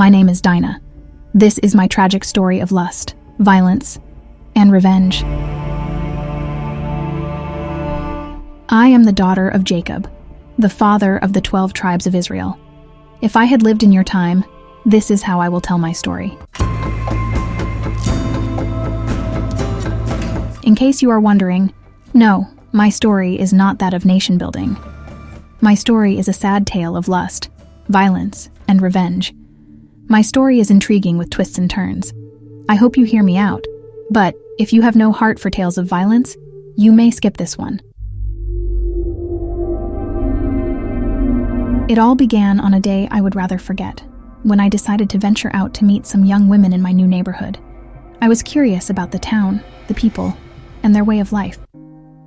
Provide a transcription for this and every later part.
My name is Dinah. This is my tragic story of lust, violence, and revenge. I am the daughter of Jacob, the father of the 12 tribes of Israel. If I had lived in your time, this is how I will tell my story. In case you are wondering, no, my story is not that of nation building. My story is a sad tale of lust, violence, and revenge. My story is intriguing with twists and turns. I hope you hear me out, but if you have no heart for tales of violence, you may skip this one. It all began on a day I would rather forget, when I decided to venture out to meet some young women in my new neighborhood. I was curious about the town, the people, and their way of life.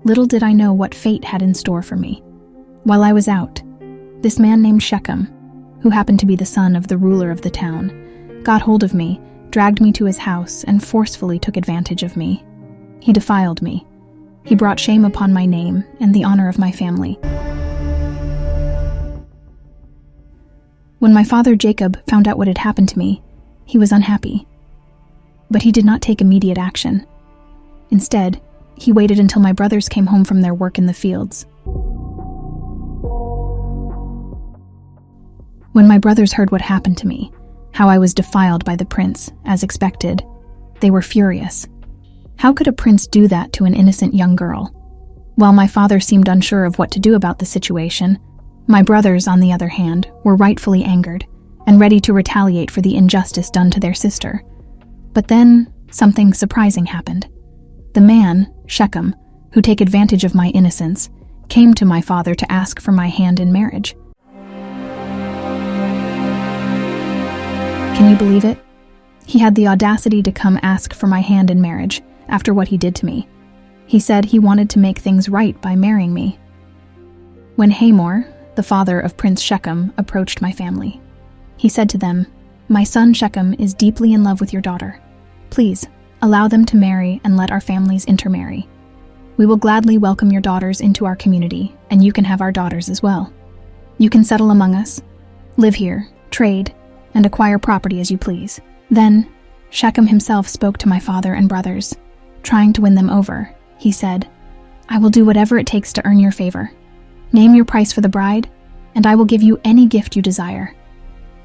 Little did I know what fate had in store for me. While I was out, this man named Shechem, who happened to be the son of the ruler of the town, got hold of me, dragged me to his house, and forcefully took advantage of me. He defiled me. He brought shame upon my name and the honor of my family. When my father Jacob found out what had happened to me, he was unhappy. But he did not take immediate action. Instead, he waited until my brothers came home from their work in the fields. When my brothers heard what happened to me, how I was defiled by the prince, as expected, they were furious. How could a prince do that to an innocent young girl? While my father seemed unsure of what to do about the situation, my brothers, on the other hand, were rightfully angered and ready to retaliate for the injustice done to their sister. But then, something surprising happened. The man, Shechem, who took advantage of my innocence, came to my father to ask for my hand in marriage. Can you believe it? He had the audacity to come ask for my hand in marriage after what he did to me. He said he wanted to make things right by marrying me. When Hamor, the father of Prince Shechem, approached my family, he said to them, "My son Shechem is deeply in love with your daughter. Please, allow them to marry and let our families intermarry. We will gladly welcome your daughters into our community, and you can have our daughters as well. You can settle among us, live here, trade, and acquire property as you please." Then, Shechem himself spoke to my father and brothers. Trying to win them over, he said, "I will do whatever it takes to earn your favor. Name your price for the bride, and I will give you any gift you desire.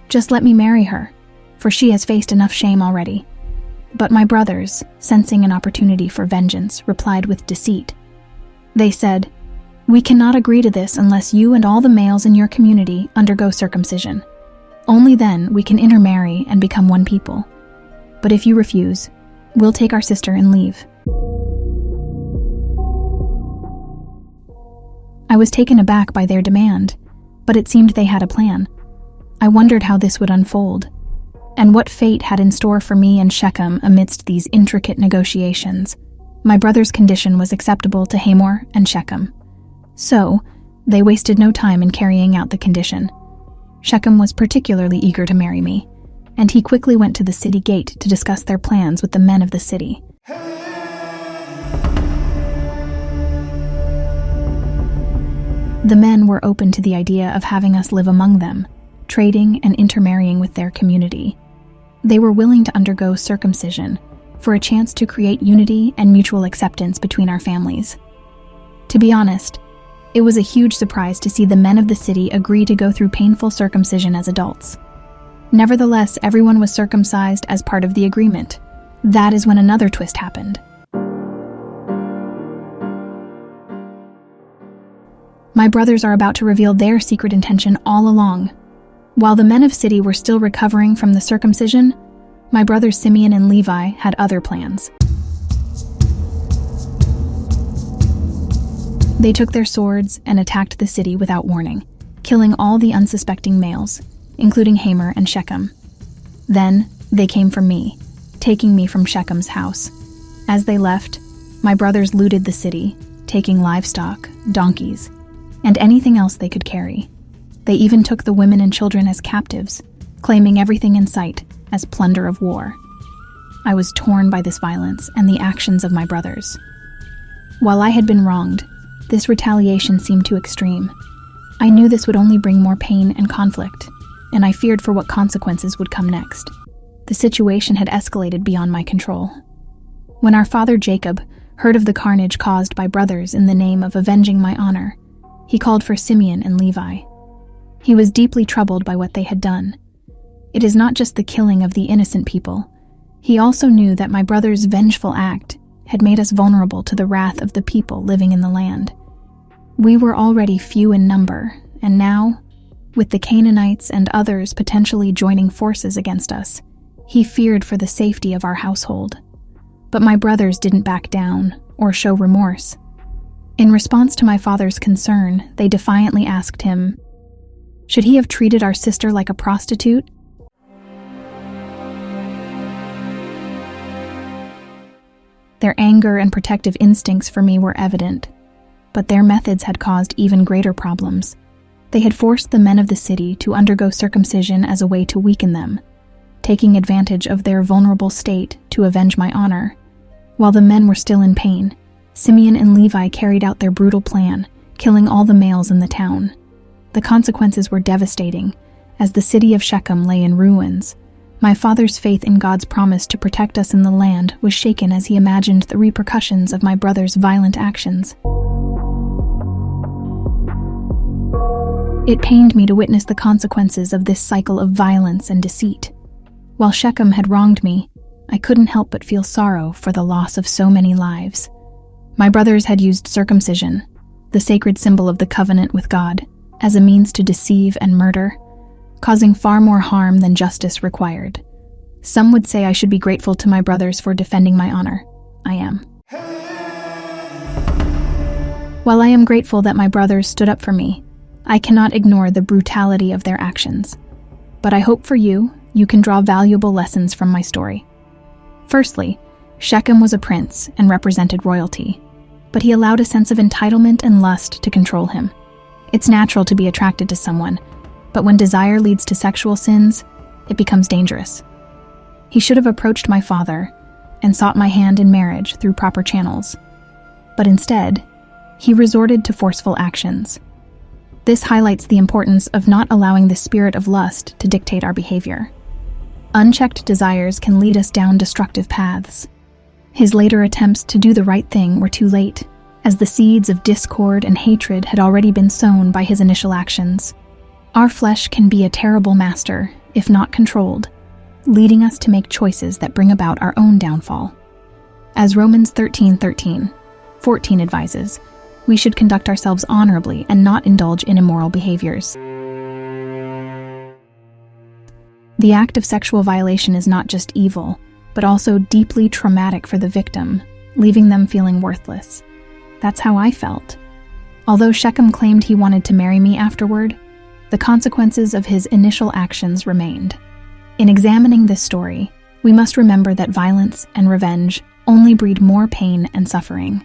Just let me marry her, for she has faced enough shame already." But my brothers, sensing an opportunity for vengeance, replied with deceit. They said, "We cannot agree to this unless you and all the males in your community undergo circumcision. Only then we can intermarry and become one people. But if you refuse, we'll take our sister and leave." I was taken aback by their demand, but it seemed they had a plan. I wondered how this would unfold, and what fate had in store for me and Shechem amidst these intricate negotiations. My brother's condition was acceptable to Hamor and Shechem, so they wasted no time in carrying out the condition. Shechem was particularly eager to marry me, and he quickly went to the city gate to discuss their plans with the men of the city. The men were open to the idea of having us live among them, trading and intermarrying with their community. They were willing to undergo circumcision for a chance to create unity and mutual acceptance between our families. To be honest, it was a huge surprise to see the men of the city agree to go through painful circumcision as adults. Nevertheless, everyone was circumcised as part of the agreement. That is when another twist happened. My brothers are about to reveal their secret intention all along. While the men of city were still recovering from the circumcision, my brothers Simeon and Levi had other plans. They took their swords and attacked the city without warning, killing all the unsuspecting males, including Hamor and Shechem. Then, they came for me, taking me from Shechem's house. As they left, my brothers looted the city, taking livestock, donkeys, and anything else they could carry. They even took the women and children as captives, claiming everything in sight as plunder of war. I was torn by this violence and the actions of my brothers. While I had been wronged, this retaliation seemed too extreme. I knew this would only bring more pain and conflict, and I feared for what consequences would come next. The situation had escalated beyond my control. When our father Jacob heard of the carnage caused by brothers in the name of avenging my honor, he called for Simeon and Levi. He was deeply troubled by what they had done. It is not just the killing of the innocent people. He also knew that my brother's vengeful act had made us vulnerable to the wrath of the people living in the land. We were already few in number, and now, with the Canaanites and others potentially joining forces against us, he feared for the safety of our household. But my brothers didn't back down or show remorse. In response to my father's concern, they defiantly asked him, should he have treated our sister like a prostitute? Their anger and protective instincts for me were evident, but their methods had caused even greater problems. They had forced the men of the city to undergo circumcision as a way to weaken them, taking advantage of their vulnerable state to avenge my honor. While the men were still in pain, Simeon and Levi carried out their brutal plan, killing all the males in the town. The consequences were devastating, as the city of Shechem lay in ruins. My father's faith in God's promise to protect us in the land was shaken as he imagined the repercussions of my brother's violent actions. It pained me to witness the consequences of this cycle of violence and deceit. While Shechem had wronged me, I couldn't help but feel sorrow for the loss of so many lives. My brothers had used circumcision, the sacred symbol of the covenant with God, as a means to deceive and murder, causing far more harm than justice required. Some would say I should be grateful to my brothers for defending my honor. I am. While I am grateful that my brothers stood up for me, I cannot ignore the brutality of their actions. But I hope for you can draw valuable lessons from my story. Firstly, Shechem was a prince and represented royalty, but he allowed a sense of entitlement and lust to control him. It's natural to be attracted to someone, but when desire leads to sexual sins, it becomes dangerous. He should have approached my father and sought my hand in marriage through proper channels. But instead, he resorted to forceful actions. This highlights the importance of not allowing the spirit of lust to dictate our behavior. Unchecked desires can lead us down destructive paths. His later attempts to do the right thing were too late, as the seeds of discord and hatred had already been sown by his initial actions. Our flesh can be a terrible master, if not controlled, leading us to make choices that bring about our own downfall. As Romans 13:14 advises, we should conduct ourselves honorably and not indulge in immoral behaviors. The act of sexual violation is not just evil, but also deeply traumatic for the victim, leaving them feeling worthless. That's how I felt. Although Shechem claimed he wanted to marry me afterward, the consequences of his initial actions remained. In examining this story, we must remember that violence and revenge only breed more pain and suffering.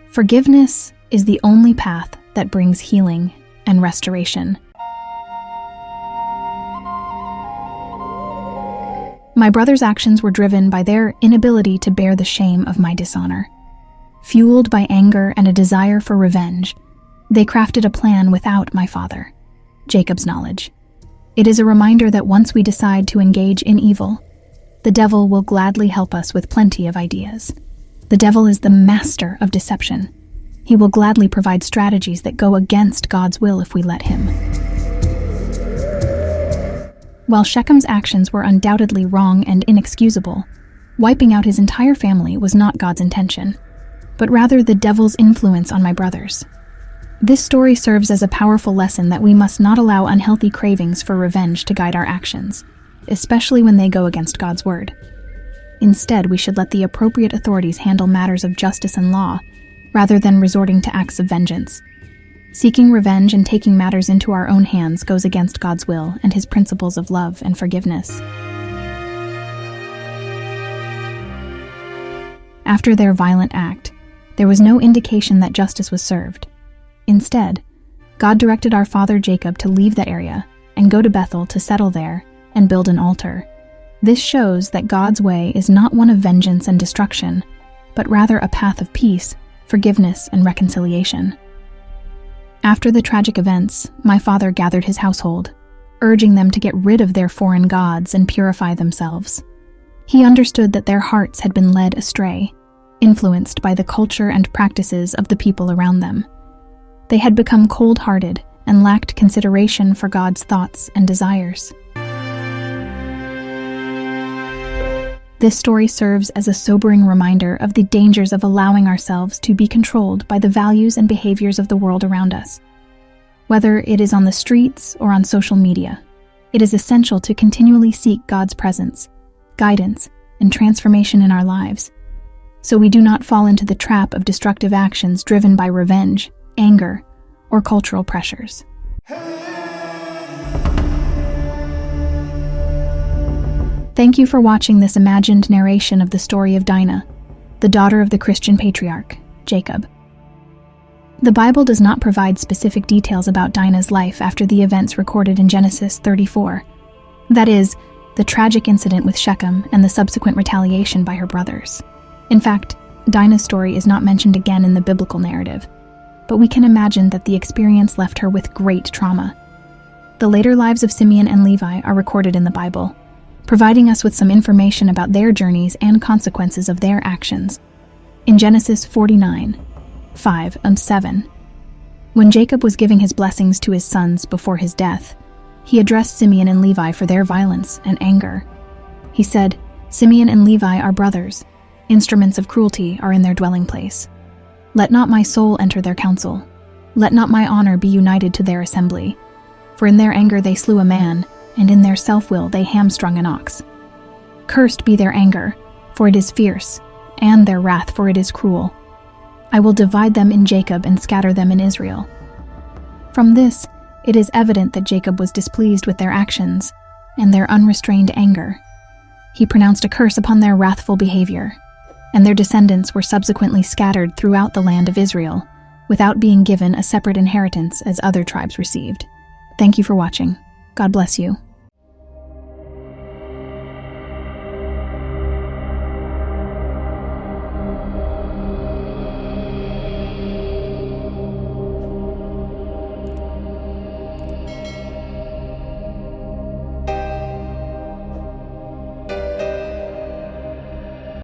Forgiveness is the only path that brings healing and restoration. My brother's actions were driven by their inability to bear the shame of my dishonor. Fueled by anger and a desire for revenge, they crafted a plan without my father, Jacob's knowledge. It is a reminder that once we decide to engage in evil, the devil will gladly help us with plenty of ideas. The devil is the master of deception. He will gladly provide strategies that go against God's will if we let him. While Shechem's actions were undoubtedly wrong and inexcusable, wiping out his entire family was not God's intention, but rather the devil's influence on my brothers. This story serves as a powerful lesson that we must not allow unhealthy cravings for revenge to guide our actions, especially when they go against God's word. Instead, we should let the appropriate authorities handle matters of justice and law, rather than resorting to acts of vengeance. Seeking revenge and taking matters into our own hands goes against God's will and his principles of love and forgiveness. After their violent act, there was no indication that justice was served. Instead, God directed our father Jacob to leave that area and go to Bethel to settle there and build an altar. This shows that God's way is not one of vengeance and destruction, but rather a path of peace, forgiveness, and reconciliation. After the tragic events, my father gathered his household, urging them to get rid of their foreign gods and purify themselves. He understood that their hearts had been led astray, influenced by the culture and practices of the people around them. They had become cold-hearted and lacked consideration for God's thoughts and desires. This story serves as a sobering reminder of the dangers of allowing ourselves to be controlled by the values and behaviors of the world around us. Whether it is on the streets or on social media, it is essential to continually seek God's presence, guidance, and transformation in our lives, so we do not fall into the trap of destructive actions driven by revenge, anger, or cultural pressures. Thank you for watching this imagined narration of the story of Dinah, the daughter of the Christian patriarch, Jacob. The Bible does not provide specific details about Dinah's life after the events recorded in Genesis 34. That is, the tragic incident with Shechem and the subsequent retaliation by her brothers. In fact, Dinah's story is not mentioned again in the biblical narrative, but we can imagine that the experience left her with great trauma. The later lives of Simeon and Levi are recorded in the Bible, providing us with some information about their journeys and consequences of their actions. In Genesis 49:5 and 7, when Jacob was giving his blessings to his sons before his death, he addressed Simeon and Levi for their violence and anger. He said, "Simeon and Levi are brothers. Instruments of cruelty are in their dwelling place. Let not my soul enter their council. Let not my honor be united to their assembly. For in their anger they slew a man, and in their self-will they hamstrung an ox. Cursed be their anger, for it is fierce, and their wrath, for it is cruel. I will divide them in Jacob and scatter them in Israel." From this, it is evident that Jacob was displeased with their actions and their unrestrained anger. He pronounced a curse upon their wrathful behavior, and their descendants were subsequently scattered throughout the land of Israel, without being given a separate inheritance as other tribes received. Thank you for watching. God bless you.